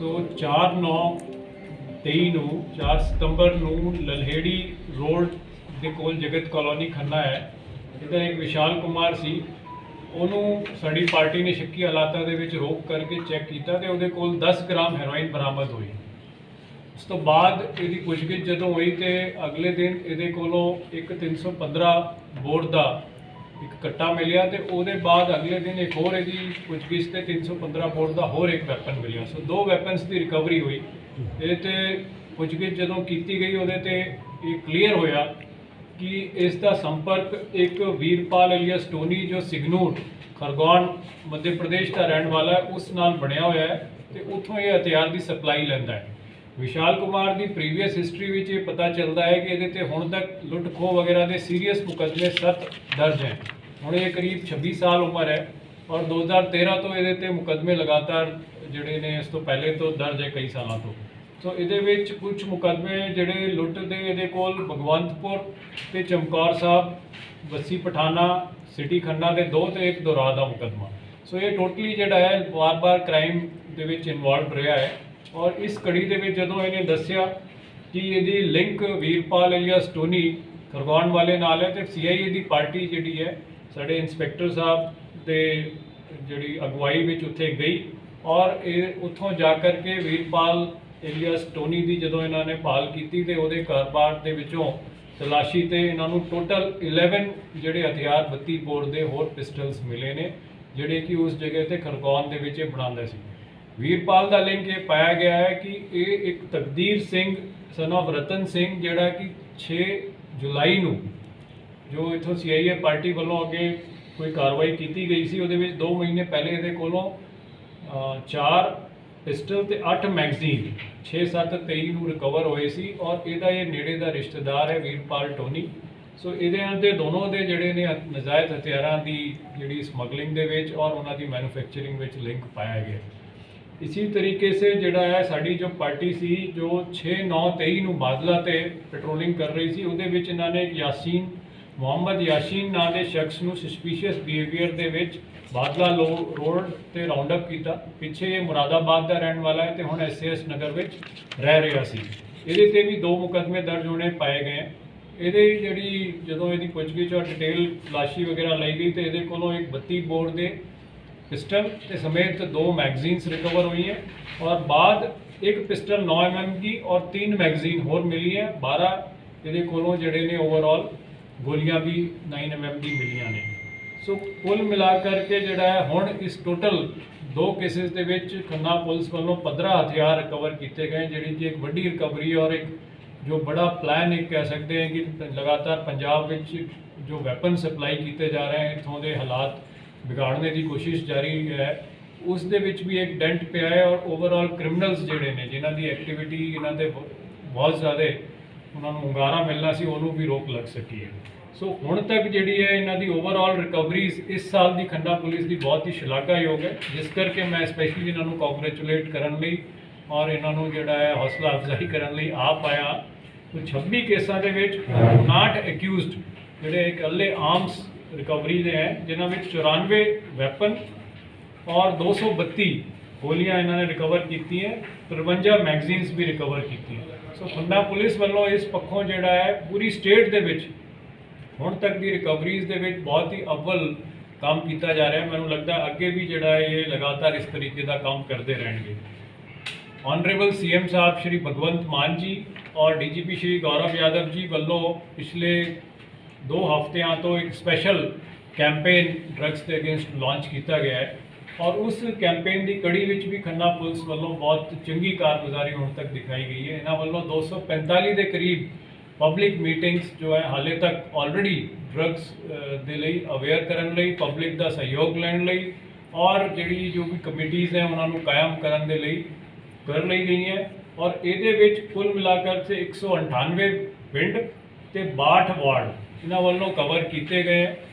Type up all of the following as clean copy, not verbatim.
ਸੋ 4/9/23 ਨੂੰ 4 ਸਤੰਬਰ ਨੂੰ ਲਲਹੇੜੀ ਰੋਡ ਦੇ ਕੋਲ ਜਗਤ ਕਲੋਨੀ ਖੰਨਾ ਹੈ, ਇੱਧਰ ਇੱਕ ਵਿਸ਼ਾਲ ਕੁਮਾਰ ਸੀ। ਉਹਨੂੰ ਸਾਡੀ ਪਾਰਟੀ ਨੇ ਸ਼ੱਕੀ ਹਾਲਾਤਾਂ ਦੇ ਵਿੱਚ ਰੋਕ ਕਰਕੇ ਚੈੱਕ ਕੀਤਾ ਤੇ ਉਹਦੇ ਕੋਲ 10 ਗ੍ਰਾਮ ਹੈਰੋਇਨ ਬਰਾਮਦ ਹੋਈ। ਉਸ ਤੋਂ ਬਾਅਦ ਇਹਦੀ ਪੁੱਛਗਿੱਛ ਜਦੋਂ ਹੋਈ ਤੇ ਅਗਲੇ ਦਿਨ ਇਹਦੇ ਕੋਲੋਂ ਇੱਕ 315 ਬੋਰ ਦਾ ਇੱਕ ਕੱਟਾ ਮਿਲਿਆ ਤੇ ਉਹਦੇ ਬਾਅਦ ਅਗਲੇ ਦਿਨ ਇੱਕ ਹੋਰ ਇਹਦੀ ਪੁੱਛਗਿੱਛ ਤੇ 315 ਬੋਰ ਦਾ ਹੋਰ ਇੱਕ ਵੈਪਨ ਮਿਲਿਆ। ਸੋ 2 ਵੈਪਨਸ ਦੀ ਰਿਕਵਰੀ ਹੋਈ। ਇਹਦੇ ਤੇ ਪੁੱਛਗਿੱਛ ਜਦੋਂ ਕੀਤੀ ਗਈ ਉਹਦੇ ਤੇ ਇਹ ਕਲੀਅਰ ਹੋਇਆ ਕਿ ਇਸ ਦਾ ਸੰਪਰਕ ਇੱਕ ਵੀਰਪਾਲ ਅਲੀਅਸ ਟੋਨੀ ਜੋ ਸਿਗਨੂਰ ਖਰਗੋਨ ਮੱਧ ਪ੍ਰਦੇਸ਼ ਦਾ ਰਹਿਣ ਵਾਲਾ ਹੈ ਉਸ ਨਾਲ ਬਣਿਆ ਹੋਇਆ ਹੈ ਤੇ ਉੱਥੋਂ ਇਹ ਹਥਿਆਰ ਦੀ ਸਪਲਾਈ ਲੈਂਦਾ ਹੈ। ਵਿਸ਼ਾਲ ਕੁਮਾਰ ਦੀ ਪ੍ਰੀਵੀਅਸ ਹਿਸਟਰੀ ਵਿੱਚ ਇਹ ਪਤਾ ਚੱਲਦਾ ਹੈ ਕਿ ਇਹਦੇ ਤੇ ਹੁਣ ਤੱਕ ਲੁੱਟ ਖੋਹ ਵਗੈਰਾ ਦੇ ਸੀਰੀਅਸ ਮੁਕੱਦਮੇ 7 ਦਰਜ ਹੈ। ਹੁਣ ਇਹ ਕਰੀਬ 26 ਸਾਲ ਉਮਰ ਹੈ ਔਰ 2013 ਤੋਂ ਇਹਦੇ ਤੇ ਮੁਕੱਦਮੇ ਲਗਾਤਾਰ ਜਿਹੜੇ ਨੇ ਇਸ ਤੋਂ ਪਹਿਲੇ ਤੋਂ ਦਰਜ ਹੈ ਕਈ ਸਾਲਾਂ ਤੋਂ। ਸੋ ਇਹਦੇ ਵਿੱਚ ਕੁਝ ਮੁਕੱਦਮੇ ਜਿਹੜੇ ਲੁੱਟ ਦੇ ਇਹਦੇ ਕੋਲ ਭਗਵੰਤਪੁਰ ਤੇ ਚਮਕੌਰ ਸਾਹਿਬ, ਬੱਸੀ ਪਠਾਨਾ, ਸਿਟੀ ਖੰਨਾ ਦੇ 2 ਤੇ 1 ਦੋਰਾਹ ਦਾ ਮੁਕੱਦਮਾ। ਸੋ ਇਹ ਟੋਟਲੀ ਜਿਹੜਾ ਹੈ ਵਾਰ-ਵਾਰ ਕ੍ਰਾਈਮ ਦੇ ਵਿੱਚ ਇਨਵੋਲਵ ਰਿਹਾ ਹੈ ਔਰ ਇਸ ਕੜੀ ਦੇ ਵਿੱਚ ਜਦੋਂ ਇਹਨੇ ਦੱਸਿਆ ਕਿ ਇਹਦੀ ਲਿੰਕ ਵੀਰਪਾਲ ਅਲੀਅਸ ਟੋਨੀ ਖਰਗੋਨ ਵਾਲੇ ਨਾਲ ਹੈ ਤੇ CIA ਦੀ ਪਾਰਟੀ ਜਿਹੜੀ ਹੈ ਸਾਡੇ ਇੰਸਪੈਕਟਰ ਸਾਹਿਬ ਦੇ ਜਿਹੜੀ ਅਗਵਾਈ ਵਿੱਚ ਉੱਥੇ ਗਈ ਔਰ ਇਹ ਉੱਥੋਂ ਜਾ ਕਰਕੇ ਵੀਰਪਾਲ ਏਲੀਅਸ ਟੋਨੀ ਦੀ ਜਦੋਂ ਇਹਨਾਂ ਨੇ ਭਾਲ ਕੀਤੀ ਤੇ ਉਹਦੇ ਕਾਰੋਬਾਰ ਦੇ ਵਿੱਚੋਂ ਤਲਾਸ਼ੀ ਤੇ ਇਹਨਾਂ ਨੂੰ ਟੋਟਲ 11 ਜਿਹੜੇ ਹਥਿਆਰ 32 ਬੋਰ ਦੇ ਹੋਰ ਪਿਸਟਲਸ ਮਿਲੇ ਨੇ ਜਿਹੜੇ ਕਿ ਉਸ ਜਗ੍ਹਾ ਤੇ ਖਰਗੋਨ ਦੇ ਵਿੱਚ ਇਹ ਬਣਾਉਂਦਾ ਸੀ। ਵੀਰਪਾਲ ਦਾ ਲਿੰਕ ਇਹ ਪਾਇਆ ਗਿਆ ਹੈ ਕਿ ਇਹ ਇੱਕ ਤਕਦੀਰ ਸਿੰਘ ਸਨ ਆਫ ਰਤਨ ਸਿੰਘ ਜਿਹੜਾ ਕਿ 6 ਜੁਲਾਈ ਨੂੰ ਜੋ ਇੱਥੋਂ CIA ਪਾਰਟੀ ਵੱਲੋਂ ਅੱਗੇ ਕੋਈ ਕਾਰਵਾਈ ਕੀਤੀ ਗਈ ਸੀ ਉਹਦੇ ਵਿੱਚ 2 ਮਹੀਨੇ ਪਹਿਲੇ ਇਹਦੇ ਕੋਲੋਂ 4 ਪਿਸਟਲ ਤੇ 8 ਮੈਗਜ਼ੀਨ 6/7/23 ਨੂੰ ਰਿਕਵਰ ਹੋਏ ਸੀ ਔਰ ਇਹਦਾ ਇਹ ਨੇੜੇ ਦਾ ਰਿਸ਼ਤੇਦਾਰ ਹੈ ਵੀਰਪਾਲ ਟੋਨੀ। ਸੋ ਇਹਦੇ ਅੰਦਰ ਦੋਨੋਂ ਦੇ ਜਿਹੜੇ ਨੇ ਨਜਾਇਜ਼ ਹਥਿਆਰਾਂ ਦੀ ਜਿਹੜੀ ਸਮਗਲਿੰਗ ਦੇ ਵਿੱਚ ਔਰ ਉਹਨਾਂ ਦੀ ਮੈਨੂਫੈਕਚਰਿੰਗ ਵਿੱਚ ਲਿੰਕ ਪਾਇਆ ਗਿਆ। ਇसी तरीके से ਜਿਹੜਾ ਹੈ ਸਾਡੀ ਜੋ ਪਾਰਟੀ ਸੀ ਜੋ 6/9/23 ਨੂੰ ਬਾਦਲਾ ਤੇ ਪੈਟਰੋਲਿੰਗ ਕਰ ਰਹੀ ਸੀ ਉਹਦੇ ਵਿੱਚ ਇਹਨਾਂ ਨੇ ਮੁਹੰਮਦ ਯਾਸੀਨ ਨਾਂ ਦੇ ਸ਼ਖਸ ਨੂੰ ਸਸਪੀਸ਼ੀਅਸ ਬਿਹੇਵੀਅਰ ਦੇ ਵਿੱਚ ਬਾਦਲਾ ਰੋਡ ਤੇ ਰਾਉਂਡ ਅਪ ਕੀਤਾ। ਪਿੱਛੇ ਇਹ ਮੁਰਾਦਾਬਾਦ ਦਾ ਰਹਿਣ ਵਾਲਾ ਹੈ ਤੇ ਹੁਣ SAS ਨਗਰ ਵਿੱਚ ਰਹਿ ਰਿਹਾ ਸੀ। ਇਹਦੇ ਤੇ ਵੀ 2 ਮੁਕੱਦਮੇ ਦਰਜ ਹੋਣੇ ਪਾਏ ਗਏ। ਇਹਦੇ ਜਿਹੜੀ ਜਦੋਂ ਇਹਦੀ ਪੁੱਛਗਿੱਛ ਔਰ ਡਿਟੇਲ ਤਲਾਸ਼ੀ ਵਗੈਰਾ ਲਈ ਗਈ ਤੇ ਇਹਦੇ ਕੋਲੋਂ ਇੱਕ 32 ਬੋਰ ਦੇ पिस्टल के समेत 2 मैगजीन्स रिकवर हुई हैं और बाद एक पिस्टल 9 mm की और 3 मैगजीन होर मिली है। 12 ये कोलों जड़े ने ओवरऑल गोलियां भी 9 mm की मिलियां ने। सो कुल मिलाकर के जड़ा है हुण इस total 2 cases they which Khanna police वालों 15 हथियार रिकवर किए गए जिहड़ी कि एक वड्डी रिकवरी और एक जो बड़ा प्लान एक कह सकते हैं कि लगातार पंजाब विच जो वैपन सप्लाई किए जा रहे हैं इत्थों के हालात बिगाड़ने की कोशिश जारी है उस दे विच भी एक डेंट पिया है और ओवरऑल क्रिमिनल्स जिहड़े ने जिन्हां दी एक्टिविटी इन्हां ते बहुत ज़्यादा उन्हां नूं हुंगारा मिलना सी उहनूं भी रोक लग सकी है। सो हुण तक जिहड़ी है इन्हां दी ओवरऑल रिकवरीज इस साल की खन्ना पुलिस की बहुत ही शलाघायोग है जिस करके मैं स्पैशली इन्हां नूं कॉन्ग्रेचुलेट करन लई और इन्हां नूं जिहड़ा है हौसला अफजाई करन लई आप आया। तो 26 केसां दे विच 59 एक्यूज़ड जिहड़े इकल्ले आर्म्स रिकवरी दे हैं जिन्हां विच 94 वैपन और 232 गोलियां इन्होंने रिकवर की हैं। 53 मैगजीन्स भी रिकवर की हैं। सो खन्ना पुलिस वालों इस पक्षों जिहड़ा है पूरी स्टेट दे विच हुण तक की रिकवरीज दे विच बहुत ही अव्वल काम किया जा रहा है। मैनूं लगता है अगे भी जिहड़ा है ये लगातार इस तरीके का काम करते रहेंगे। ऑनरेबल CM साहब श्री भगवंत मान जी और DGP श्री गौरव यादव जी वालों पिछले 2 हफ्तियां तो एक स्पैशल कैंपेन ड्रग्स के अगेंस्ट लॉन्च किया गया है और उस कैंपेन की कड़ी विच भी खन्ना पुलिस वालों बहुत चंगी कारगुजारी हुण तक दिखाई गई है। इन्हां वालों 245 के करीब पब्लिक मीटिंग्स जो है हाले तक ऑलरेडी ड्रग्स दे लई अवेयर करन लई पब्लिक का सहयोग लैण लई और जिहड़ी जो भी कमेटीज़ हैं उन्होंने कायम करन दे लई कर लई गई हैं और इहदे विच कुल मिलाकर से 198 पिंड ते 62 वार्ड इन्हों वालों कवर किए गए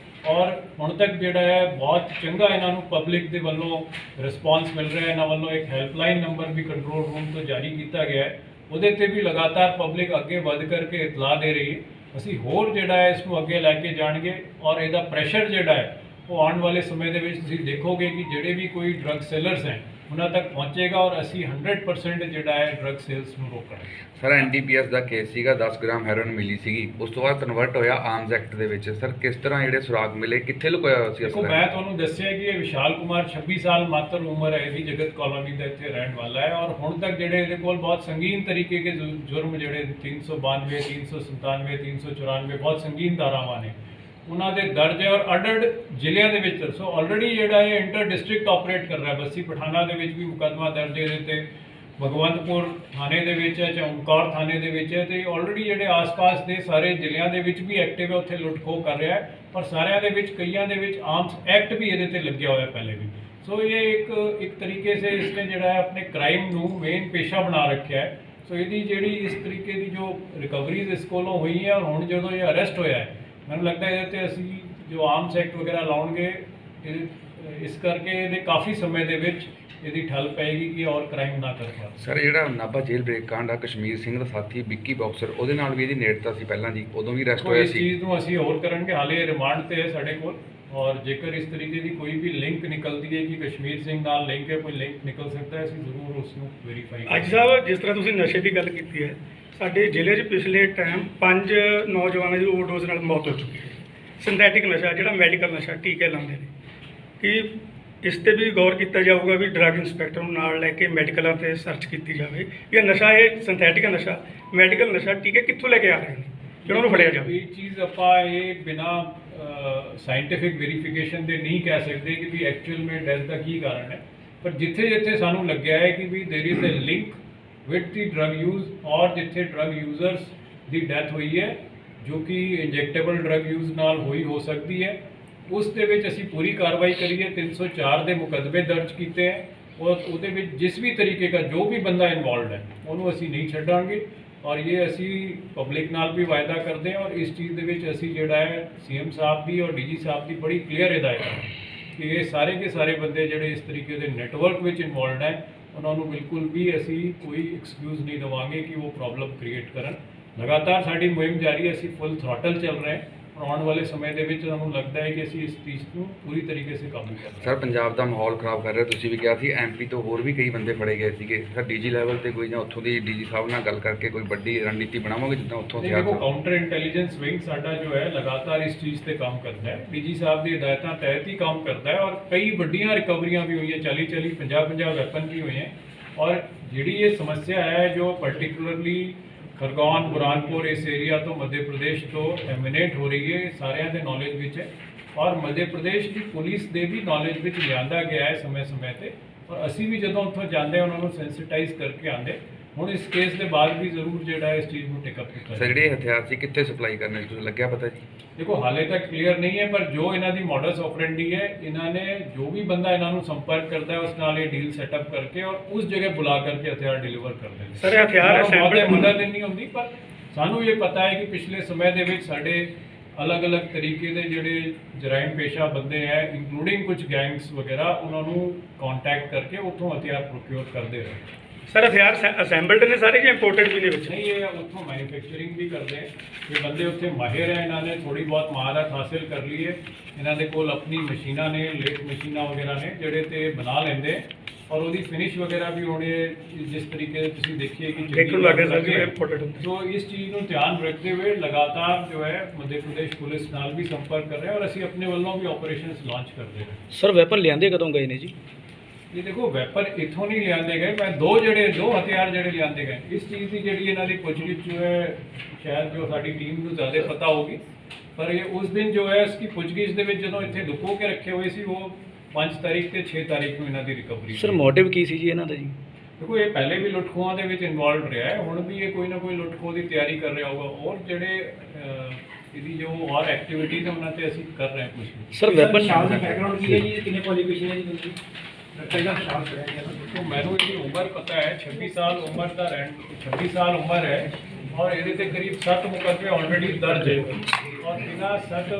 और हुण तक जिहड़ा है बहुत चंगा इन्हों पब्लिक के वालों रिस्पॉन्स मिल रहा है। इन्हों वालों एक हेल्पलाइन नंबर भी कंट्रोल रूम तो जारी किया गया है उहदे ते भी लगातार पब्लिक अगे वध करके इतला दे रही है। असीं होर जिहड़ा है इसनूं अगे लैके जाणगे और इहदा प्रैशर जिहड़ा है वो आने वाले समय दे विच तुसीं देखोगे कि जिहड़े भी कोई ड्रग सेलर्स हैं ਉਹਨਾਂ ਤੱਕ ਪਹੁੰਚੇਗਾ ਔਰ ਅਸੀਂ 100% ਜਿਹੜਾ ਹੈ ਡਰੱਗ ਸੇਲਸ ਨੂੰ ਰੋਕਾਂਗੇ। ਸਰ NDPS ਦਾ ਕੇਸ ਸੀਗਾ, 10 ਗ੍ਰਾਮ ਹੈਰੋਇਨ ਮਿਲੀ ਸੀਗੀ, ਉਸ ਤੋਂ ਬਾਅਦ ਕਨਵਰਟ ਹੋਇਆ ਆਰਮਸ ਐਕਟ ਦੇ ਵਿੱਚ। ਸਰ ਕਿਸ ਤਰ੍ਹਾਂ ਜਿਹੜੇ ਸੁਰਾਗ ਮਿਲੇ, ਕਿੱਥੇ ਲੁਕੋਇਆ ਹੋਇਆ ਸੀ ਦੇਖੋ ਅਸਲਾ? ਮੈਂ ਤੁਹਾਨੂੰ ਦੱਸਿਆ ਕਿ ਇਹ ਵਿਸ਼ਾਲ ਕੁਮਾਰ 26 ਸਾਲ ਮਾਤਰ ਉਮਰ ਹੈ ਇਹਦੀ, ਜਗਤ ਕॉलोनी ਦਾ ਇੱਥੇ ਰਹਿਣ ਵਾਲਾ ਹੈ ਔਰ ਹੁਣ ਤੱਕ ਜਿਹੜੇ ਇਹਦੇ ਕੋਲ ਬਹੁਤ ਸੰਗੀਨ ਤਰੀਕੇ ਦੇ ਜੁਰਮ ਜਿਹੜੇ 392 397 394 ਬਹੁਤ ਸੰਗੀਨ ਧਾਰਾਵਾਂ ਨੇ ਉਹਨਾਂ ਦੇ ਦਰਜ ਹੈ ਔਰ ਅਡਡ ਜ਼ਿਲ੍ਹਿਆਂ ਦੇ ਵਿੱਚ। ਸੋ ਆਲਰੇਡੀ ਜਿਹੜਾ ਇਹ ਇੰਟਰ ਡਿਸਟ੍ਰਿਕਟ ਆਪਰੇਟ ਕਰ ਰਿਹਾ, ਬੱਸੀ ਪਠਾਣਾ ਦੇ ਵਿੱਚ ਵੀ ਮੁਕੱਦਮਾ ਦਰਜ ਹੈ ਇਹਦੇ ਤੇ, ਭਗਵੰਤਪੁਰ ਥਾਣੇ ਦੇ ਵਿੱਚ ਹੈ, ਓਮਕਾਰ ਥਾਣੇ ਦੇ ਵਿੱਚ ਹੈ, ਤੇ ਆਲਰੇਡੀ ਜਿਹੜੇ ਆਸ-ਪਾਸ ਦੇ ਸਾਰੇ ਜ਼ਿਲ੍ਹਿਆਂ ਦੇ ਵਿੱਚ ਵੀ ਐਕਟਿਵ ਹੈ, ਉੱਥੇ ਲੁੱਟ-ਖੋਹ ਕਰ ਰਿਹਾ ਹੈ ਔਰ ਸਾਰਿਆਂ ਦੇ ਵਿੱਚ ਕਈਆਂ ਦੇ ਵਿੱਚ ਆਰਮਸ ਐਕਟ ਵੀ ਇਹਦੇ ਤੇ ਲੱਗਿਆ ਹੋਇਆ ਪਹਿਲੇ ਵੀ। ਸੋ ਇਹ ਇੱਕ ਤਰੀਕੇ ਸੇ ਇਸਨੇ ਜਿਹੜਾ ਹੈ ਆਪਣੇ ਕ੍ਰਾਈਮ ਨੂੰ ਮੇਨ ਪੇਸ਼ਾ ਬਣਾ ਰੱਖਿਆ ਹੈ। ਸੋ ਇਹਦੀ ਜਿਹੜੀ ਇਸ ਤਰੀਕੇ ਦੀ ਜੋ ਰਿਕਵਰੀਜ਼ ਇਸ ਕੋਲੋਂ ਹੋਈ ਹੈ ਔਰ ਹੁਣ ਜਦੋਂ ਇਹ ਅਰੈਸਟ ਹੋਇਆ ਹੈ, ਮੈਨੂੰ ਲੱਗਦਾ ਹੈ ਇਹਦੇ ਤੇ ਅਸੀਂ ਜੋ ਆਰਮਸ ਐਕਟ ਵਗੈਰਾ ਲਾਉਣਗੇ ਇਸ ਕਰਕੇ ਇਹਦੇ ਕਾਫੀ ਸਮੇਂ ਦੇ ਵਿੱਚ ਇਹਦੀ ਠੱਲ ਪਏਗੀ ਕਿ ਔਰ ਕ੍ਰਾਈਮ ਨਾ ਕਰ ਪਾਏ। ਸਰ ਜਿਹੜਾ ਨਾਭਾ ਜੇਲ੍ਹ ਬ੍ਰੇਕ ਕਾਂਡ ਆ, ਕਸ਼ਮੀਰ ਸਿੰਘ ਦਾ ਸਾਥੀ ਵਿੱਕੀ ਬਾਕਸਰ, ਉਹਦੇ ਨਾਲ ਵੀ ਇਹਦੀ ਨੇੜਤਾ ਸੀ ਪਹਿਲਾਂ ਜੀ, ਉਦੋਂ ਵੀ ਅਰੈਸਟ ਹੋਇਆ ਇਸ ਸੀ। ਚੀਜ਼ ਨੂੰ ਅਸੀਂ ਹੋਰ ਕਰਾਂਗੇ, ਹਾਲੇ ਰਿਮਾਂਡ ਤੇ ਹੈ ਸਾਡੇ ਕੋਲ ਔਰ ਜੇਕਰ ਇਸ ਤਰੀਕੇ ਦੀ ਕੋਈ ਵੀ ਲਿੰਕ ਨਿਕਲਦੀ ਹੈ ਕਿ ਕਸ਼ਮੀਰ ਸਿੰਘ ਨਾਲ ਲਿੰਕ ਹੈ, ਕੋਈ ਲਿੰਕ ਨਿਕਲ ਸਕਦਾ ਹੈ, ਅਸੀਂ ਜ਼ਰੂਰ ਉਸ ਨੂੰ ਵੈਰੀਫਾਈ ਕਰਾਂਗੇ। ਅੱਜ ਸਾਹਿਬ ਜਿਸ ਤਰ੍ਹਾਂ ਤੁਸੀਂ ਨਸ਼ੇ ਦੀ ਗੱਲ ਕੀਤੀ ਹੈ, ਸਾਡੇ ਜ਼ਿਲ੍ਹੇ 'ਚ ਪਿਛਲੇ ਟਾਈਮ 5 ਨੌਜਵਾਨਾਂ ਦੀ ਓਵਰਡੋਜ਼ ਨਾਲ ਮੌਤ ਹੋ ਚੁੱਕੀ ਹੈ। ਸਿੰਥੈਟਿਕ ਨਸ਼ਾ ਜਿਹੜਾ ਮੈਡੀਕਲ ਨਸ਼ਾ ਟੀਕੇ ਲਾਉਂਦੇ ਨੇ, ਕਿ ਇਸ ਤੇ ਵੀ ਗੌਰ ਕੀਤਾ ਜਾਊਗਾ ਵੀ ਡਰੱਗ ਇੰਸਪੈਕਟਰ ਨੂੰ ਨਾਲ ਲੈ ਕੇ ਮੈਡੀਕਲਾਂ ਤੇ ਸਰਚ ਕੀਤੀ ਜਾਵੇ ਕਿ ਨਸ਼ਾ, ਇਹ ਸਿੰਥੈਟਿਕ ਨਸ਼ਾ, ਮੈਡੀਕਲ ਨਸ਼ਾ ਟੀਕੇ ਕਿੱਥੋਂ ਲੈ ਕੇ ਆ ਰਹੇ ਨੇ, ਜਿਹਨਾਂ ਨੂੰ ਫੜਿਆ ਜਾਵੇ। ਇਹ ਚੀਜ਼ ਆਪਾਂ ਇਹ ਬਿਨਾ ਸਾਇੰਟੀਫਿਕ ਵੈਰੀਫਿਕੇਸ਼ਨ ਦੇ ਨਹੀਂ ਕਹਿ ਸਕਦੇ ਕਿ ਵੀ ਐਕਚੁਅਲ ਮੇਂ ਡੈਥ ਦਾ ਕੀ ਕਾਰਨ ਹੈ, ਪਰ ਜਿੱਥੇ ਸਾਨੂੰ ਲੱਗਿਆ ਹੈ ਕਿ ਵੀ there is a link with the drug use ਔਰ ਜਿੱਥੇ ਡਰੱਗ ਯੂਜ਼ਰਸ ਦੀ ਡੈਥ ਹੋਈ ਹੈ ਜੋ ਕਿ ਇੰਜੈਕਟੇਬਲ ਡਰੱਗ ਯੂਜ਼ ਨਾਲ ਹੋਈ ਹੋ ਸਕਦੀ ਹੈ, ਉਸ ਦੇ ਵਿੱਚ ਅਸੀਂ ਪੂਰੀ ਕਾਰਵਾਈ ਕਰੀਏ। 304 ਦੇ ਮੁਕੱਦਮੇ ਦਰਜ ਕੀਤੇ ਹੈ ਔਰ ਉਹਦੇ ਵਿੱਚ ਜਿਸ ਵੀ ਤਰੀਕੇ ਦਾ ਜੋ ਵੀ ਬੰਦਾ ਇਨਵੋਲਵਡ ਹੈ ਉਹਨੂੰ ਅਸੀਂ ਨਹੀਂ ਛੱਡਾਂਗੇ ਔਰ ਇਹ ਅਸੀਂ ਪਬਲਿਕ ਨਾਲ ਵੀ ਵਾਅਦਾ ਕਰਦੇ ਹਾਂ ਔਰ ਇਸ ਚੀਜ਼ ਦੇ ਵਿੱਚ ਅਸੀਂ ਜਿਹੜਾ ਹੈ CM ਸਾਹਿਬ ਦੀ ਔਰ DG ਸਾਹਿਬ ਦੀ ਬੜੀ ਕਲੀਅਰ ਹਦਾਇਤ ਹੈ ਕਿ ਇਹ ਸਾਰੇ ਕੇ ਸਾਰੇ ਬੰਦੇ ਜਿਹੜੇ ਇਸ ਤਰੀਕੇ ਦੇ ਨੈਟਵਰਕ ਵਿੱਚ ਇਨਵੋਲਵਡ ਹੈ ਉਹਨਾਂ ਨੂੰ ਬਿਲਕੁਲ ਵੀ ਅਸੀਂ ਕੋਈ ਐਕਸਕਿਊਜ਼ ਨਹੀਂ ਦੇਵਾਂਗੇ ਕਿ ਉਹ ਪ੍ਰੋਬਲਮ ਕ੍ਰੀਏਟ ਕਰਨ। ਲਗਾਤਾਰ ਸਾਡੀ ਮੁਹਿੰਮ ਜਾਰੀ ਹੈ, ਅਸੀਂ ਫੁੱਲ ਥ੍ਰੋਟਲ ਚੱਲ ਰਹੇ ਹਾਂ ਔਰ ਆਉਣ ਵਾਲੇ ਸਮੇਂ ਦੇ ਵਿੱਚ ਸਾਨੂੰ ਲੱਗਦਾ ਹੈ ਕਿ ਅਸੀਂ ਇਸ ਚੀਜ਼ ਨੂੰ ਪੂਰੀ ਤਰੀਕੇ ਸੇ ਕਾਬੂ ਕਰਾਂਗੇ। ਸਰ ਪੰਜਾਬ ਦਾ ਮਾਹੌਲ ਖਰਾਬ ਕਰ ਰਿਹਾ, ਤੁਸੀਂ ਵੀ ਕਿਹਾ ਸੀ MP ਤੋਂ ਹੋਰ ਵੀ ਕਈ ਬੰਦੇ ਫੜੇ ਗਏ ਸੀਗੇ। ਸਰ DG ਲੈਵਲ ਤੇ ਕੋਈ ਜਾਂ ਉੱਥੋਂ ਦੀ DG ਸਾਹਿਬ ਨਾਲ ਗੱਲ ਕਰਕੇ ਕੋਈ ਵੱਡੀ ਰਣਨੀਤੀ ਬਣਾਵਾਂਗੇ ਜਿੱਦਾਂ ਉੱਥੋਂ ਦੇਖੋ ਕਾਊਂਟਰ ਇੰਟੈਲੀਜੈਂਸ ਵਿੰਗ ਸਾਡਾ ਜੋ ਹੈ ਲਗਾਤਾਰ ਇਸ ਚੀਜ਼ ਤੇ ਕੰਮ ਕਰਦਾ ਹੈ, DG ਸਾਹਿਬ ਦੀ ਹਦਾਇਤਾਂ ਤਹਿਤ ਹੀ ਕੰਮ ਕਰਦਾ ਹੈ ਔਰ ਕਈ ਵੱਡੀਆਂ ਰਿਕਵਰੀਆਂ ਵੀ ਹੋਈਆਂ, 40 50 ਵੈਪਨ ਵੀ ਹੋਏ ਹੈ ਔਰ ਜਿਹੜੀ ਇਹ ਸਮੱਸਿਆ ਹੈ ਜੋ ਪਾਰਟਿਕੂਲਰਲੀ ਖਰਗੋਨ ਬੁਰਾਨਪੁਰ ਇਸ ਏਰੀਆ ਤੋਂ ਮੱਧ ਪ੍ਰਦੇਸ਼ ਤੋਂ ਐਮਿਨੇਟ ਹੋ ਰਹੀ ਹੈ, ਸਾਰਿਆਂ ਦੇ ਨੌਲੇਜ ਵਿੱਚ ਹੈ ਔਰ ਮੱਧ ਪ੍ਰਦੇਸ਼ ਦੀ ਪੁਲਿਸ ਦੇ ਵੀ ਨੌਲੇਜ ਵਿੱਚ ਲਿਆਂਦਾ ਗਿਆ ਹੈ ਸਮੇਂ ਤੇ ਔਰ ਅਸੀਂ ਵੀ ਜਦੋਂ ਉੱਥੋਂ ਜਾਂਦੇ ਉਹਨਾਂ ਨੂੰ ਸੈਂਸਿਟਾਈਜ਼ ਕਰਕੇ ਆਉਂਦੇ। ਹੁਣ ਇਸ ਕੇਸ ਦੇ ਬਾਅਦ ਵੀ ਜ਼ਰੂਰ ਜਿਹੜਾ ਇਸ ਚੀਜ਼ ਨੂੰ ਟੇਕ ਅਪ ਕੀਤਾ ਸਰ ਜਿਹੜੇ ਹਥਿਆਰ ਸੀ ਕਿੱਥੇ ਸਪਲਾਈ ਕਰਨੇ ਸੀ, ਲੱਗਿਆ ਪਤਾ ਜੀ? ਦੇਖੋ ਹਾਲੇ ਤੱਕ ਕਲੀਅਰ ਨਹੀਂ ਹੈ ਪਰ ਜੋ ਇਹਨਾਂ ਦੀ ਮੋਡਸ ਆਪਰੈਂਡੀ ਹੈ, ਇਹਨਾਂ ਨੇ ਜੋ ਵੀ ਬੰਦਾ ਇਹਨਾਂ ਨੂੰ ਸੰਪਰਕ ਕਰਦਾ ਹੈ ਉਸ ਨਾਲ ਇਹ ਡੀਲ ਸੈਟਅਪ ਕਰਕੇ ਔਰ ਉਸ ਜਗ੍ਹਾ ਬੁਲਾ ਕਰਕੇ ਹਥਿਆਰ ਡਿਲੀਵਰ ਕਰਦੇ ਨੇ। ਸਰ ਹਥਿਆਰ ਅਸੈਂਬਲ ਮਦਦ ਨਹੀਂ ਹੁੰਦੀ ਪਰ ਸਾਨੂੰ ਇਹ ਪਤਾ ਹੈ ਕਿ ਪਿਛਲੇ ਸਮੇਂ ਦੇ ਵਿੱਚ ਸਾਡੇ ਅਲੱਗ-ਅਲੱਗ ਤਰੀਕੇ ਦੇ ਜਿਹੜੇ ਜਰਾਇਮ ਪੇਸ਼ਾ ਬੰਦੇ ਹੈ ਇਨਕਲੂਡਿੰਗ ਕੁਝ ਗੈਂਗਸ ਵਗੈਰਾ ਉਹਨਾਂ ਨੂੰ ਕੰਟੈਕਟ ਕਰਕੇ ਉੱਥੋਂ ਹਥਿਆਰ ਪ੍ਰੋਕਿਓਰ ਕਰਦੇ ਰਹੇ। ਸਰ ਹਥਿਆਰ ਅਸੈਂਬਲਡ ਨੇ ਸਾਰੇ ਜਾਂ ਇੰਪੋਰਟਡ ਵੀ ਨੇ ਵਿੱਚ? ਨਹੀਂ, ਇਹ ਉੱਥੋਂ ਮੈਨੂਫੈਕਚਰਿੰਗ ਵੀ ਕਰਦੇ ਹੈ, ਇਹ ਬੰਦੇ ਉੱਥੇ ਮਾਹਿਰ ਹੈ, ਇਹਨਾਂ ਨੇ ਥੋੜੀ ਬਹੁਤ ਮਹਾਰਤ ਹਾਸਿਲ ਕਰ ਲਈ ਹੈ, ਇਹਨਾਂ ਦੇ ਕੋਲ ਆਪਣੀ ਮਸ਼ੀਨਾਂ ਨੇ, ਲੇਟ ਮਸ਼ੀਨਾਂ ਵਗੈਰਾ ਨੇ ਜਿਹੜੇ ਤੇ ਬਣਾ ਲੈਂਦੇ ਔਰ ਉਹਦੀ ਫਿਨਿਸ਼ ਵਗੈਰਾ ਵੀ ਹੋਣੀ ਜਿਸ ਤਰੀਕੇ ਦੇ ਤੁਸੀਂ ਦੇਖੀਏ ਕਿ ਦੇਖਣ ਲੱਗੇ ਸਰ ਇੰਪੋਰਟਡ ਹੁੰਦੇ। ਸੋ ਇਸ ਚੀਜ਼ ਨੂੰ ਧਿਆਨ ਰੱਖਦੇ ਹੋਏ ਲਗਾਤਾਰ ਜੋ ਹੈ ਮੱਧ ਪ੍ਰਦੇਸ਼ ਪੁਲਿਸ ਨਾਲ ਵੀ ਸੰਪਰਕ ਕਰ ਰਹੇ ਔਰ ਅਸੀਂ ਆਪਣੇ ਵੱਲੋਂ ਵੀ ਆਪਰੇਸ਼ਨਸ ਲਾਂਚ ਕਰਦੇ ਹਾਂ। ਸਰ ਵੈਪਨ ਲਿਆਂਦੇ ਕਦੋਂ ਗਏ ਨੇ ਜੀ? ਇਹ ਦੇਖੋ ਵੈਪਨ ਇੱਥੋਂ ਨਹੀਂ ਲਿਆਂਦੇ ਗਏ, ਮੈਂ ਦੋ ਹਥਿਆਰ ਜਿਹੜੇ ਲਿਆਂਦੇ ਗਏ ਇਸ ਚੀਜ਼ ਦੀ ਜਿਹੜੀ ਇਹਨਾਂ ਦੀ ਪੁੱਛਗਿੱਛ ਜੋ ਹੈ ਸ਼ਾਇਦ ਜੋ ਸਾਡੀ ਟੀਮ ਨੂੰ ਜ਼ਿਆਦਾ ਪਤਾ ਹੋਗੀ ਪਰ ਇਹ ਉਸ ਦਿਨ ਜੋ ਹੈ ਇਸकी ਪੁੱਛਗਿੱਛ ਦੇ ਵਿੱਚ ਜਦੋਂ ਇੱਥੇ ਲੁਕੋ ਕੇ ਰੱਖੇ ਹੋਏ ਸੀ ਉਹ 5 ਤਾਰੀਖ ਤੇ 6 ਤਾਰੀਖ ਨੂੰ ਇਹਨਾਂ ਦੀ ਰਿਕਵਰੀ। ਸਰ ਮੋਟਿਵ ਕੀ ਸੀ ਜੀ ਇਹਨਾਂ ਦਾ ਜੀ? ਦੇਖੋ ਇਹ ਪਹਿਲੇ ਵੀ ਲੁੱਟਖੋਆਂ ਦੇ ਵਿੱਚ ਇਨਵੋਲਵਡ ਰਿਹਾ ਹੈ, ਹੁਣ ਵੀ ਇਹ ਕੋਈ ਨਾ ਕੋਈ ਲੁੱਟਖੋ ਦੀ ਤਿਆਰੀ ਕਰ ਰਿਹਾ ਹੋਗਾ ਔਰ ਜਿਹੜੇ ਇਹਦੀ ਜੋ ਔਰ ਐਕਟੀਵਿਟੀਜ਼ ਹੈ ਉਹਨਾਂ ਤੇ ਅਸੀਂ ਕਰ ਰਹੇ ਹਾਂ ਕੁਝ। ਸਰ ਵੈਪਨ ਸ਼ਾਲ ਦਾ ਬੈਕਗ੍ਰਾਉਂਡ ਕੀ ਹੈ ਜੀ, ਕਿੰਨੇ ਕੁਆਲੀਫਿਕੇਸ਼ਨ ਹੈ ਜੀ ਤੁਸੀਂ? ਪਹਿਲਾਂ ਸ਼ਾਲ ਫੜਿਆ ਗਿਆ ਨਾ। तो मैंने इसकी उम्र पता है 26 साल उम्र का 26 साल उम्र है और ये करीब 7 मुकदमे ऑलरेडी दर्ज है और बिना 7 तो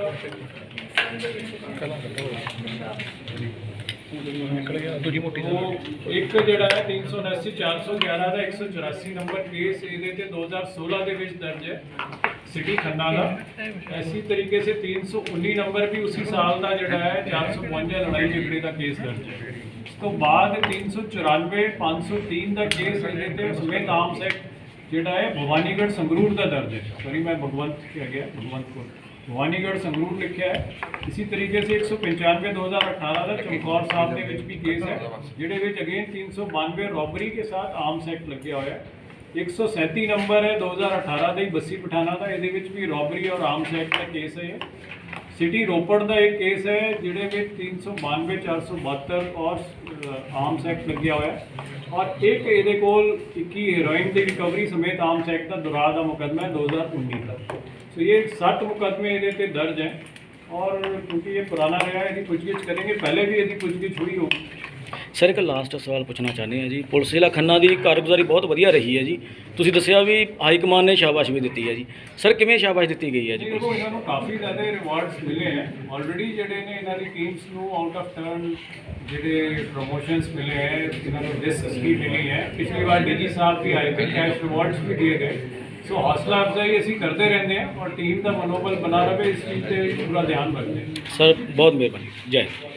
एक जोड़ा है 379 411 का 184 नंबर केस ये 2016 के दर्ज है सिटी खन्ना का। इसी तरीके से 319 नंबर भी उसी साल का जोड़ा है 452 लड़ाई झगड़े का केस दर्ज है। ਤੋਂ ਬਾਅਦ 394 503 ਦਾ ਕੇਸ ਇਹਦੇ ਤੇ ਸਮੇਤ ਆਰਮਸ ਐਕਟ ਜਿਹੜਾ ਹੈ ਭਵਾਨੀਗੜ੍ਹ ਸੰਗਰੂਰ ਦਾ ਦਰਜ है। सॉरी मैं भगवंत किया गया भगवंतपुर भवानीगढ़ संगरूर लिखा है। इसी तरीके से 195 2018 का चमकौर साहब के विच भी केस है जिहदे विच अगेन 392 रॉबरी के साथ आर्म्स एक्ट लगे हुआ है। 137 नंबर है 2018 का ही बस्सी पठाना का, ये भी रॉबरी और आर्म्स एक्ट का केस है। सिटी रोपड़ का एक केस है जिहदे विच 392 472 और आर्म्स एक्ट लगे हुआ है और एक ये कोल 21 हेरोइन की रिकवरी समेत आर्म्स एक्ट का दुराह का मुकदमा है 2019 का। तो ये 7 मुकदमे ये दर्ज हैं और क्योंकि ये पुराना रहा है, इसकी पुछगिछ करेंगे। पहले भी इसकी पुछगिछ हुई होगी। ਸਰ ਇੱਕ ਲਾਸਟ ਸਵਾਲ ਪੁੱਛਣਾ ਚਾਹੁੰਦੇ ਹਾਂ ਜੀ। ਪੁਲਿਸ ਜ਼ਿਲ੍ਹਾ ਖੰਨਾ ਦੀ ਕਾਰਗੁਜ਼ਾਰੀ ਬਹੁਤ ਵਧੀਆ ਰਹੀ ਹੈ ਜੀ। ਤੁਸੀਂ ਦੱਸਿਆ ਵੀ ਹਾਈ ਕਮਾਨ ਨੇ ਸ਼ਾਬਾਸ਼ ਵੀ ਦਿੱਤੀ ਹੈ ਜੀ। ਸਰ ਕਿਵੇਂ ਸ਼ਾਬਾਸ਼ ਦਿੱਤੀ ਗਈ ਹੈ ਜੀ? देखो इन्होंने काफ़ी ज़्यादा रिवार्ड्स मिले हैं ऑलरेडी ਜਿਹੜੇ ਨੇ ਇਹਨਾਂ ਦੀ ਟੀम्स ਨੂੰ ਆਊਟ ਆਫ ਟਰਨ ਜਿਹੜੇ ਪ੍ਰੋਮੋਸ਼ਨਸ ਮਿਲੇ हैं, इन्होंने डिस्क भी मिली है। पिछली बार डीजी साहब भी आए थे, कैश रिवार्ड्स भी दिए गए। सो हौसला अफजाई ਅਸੀਂ ਕਰਦੇ ਰਹਿੰਦੇ हैं और टीम का मनोबल बना रहे इस चीज़ पे पूरा ध्यान रखते हैं। ਸਰ ਬਹੁਤ ਮਿਹਰਬਾਨੀ, ਜੈ ਹਿੰਦ।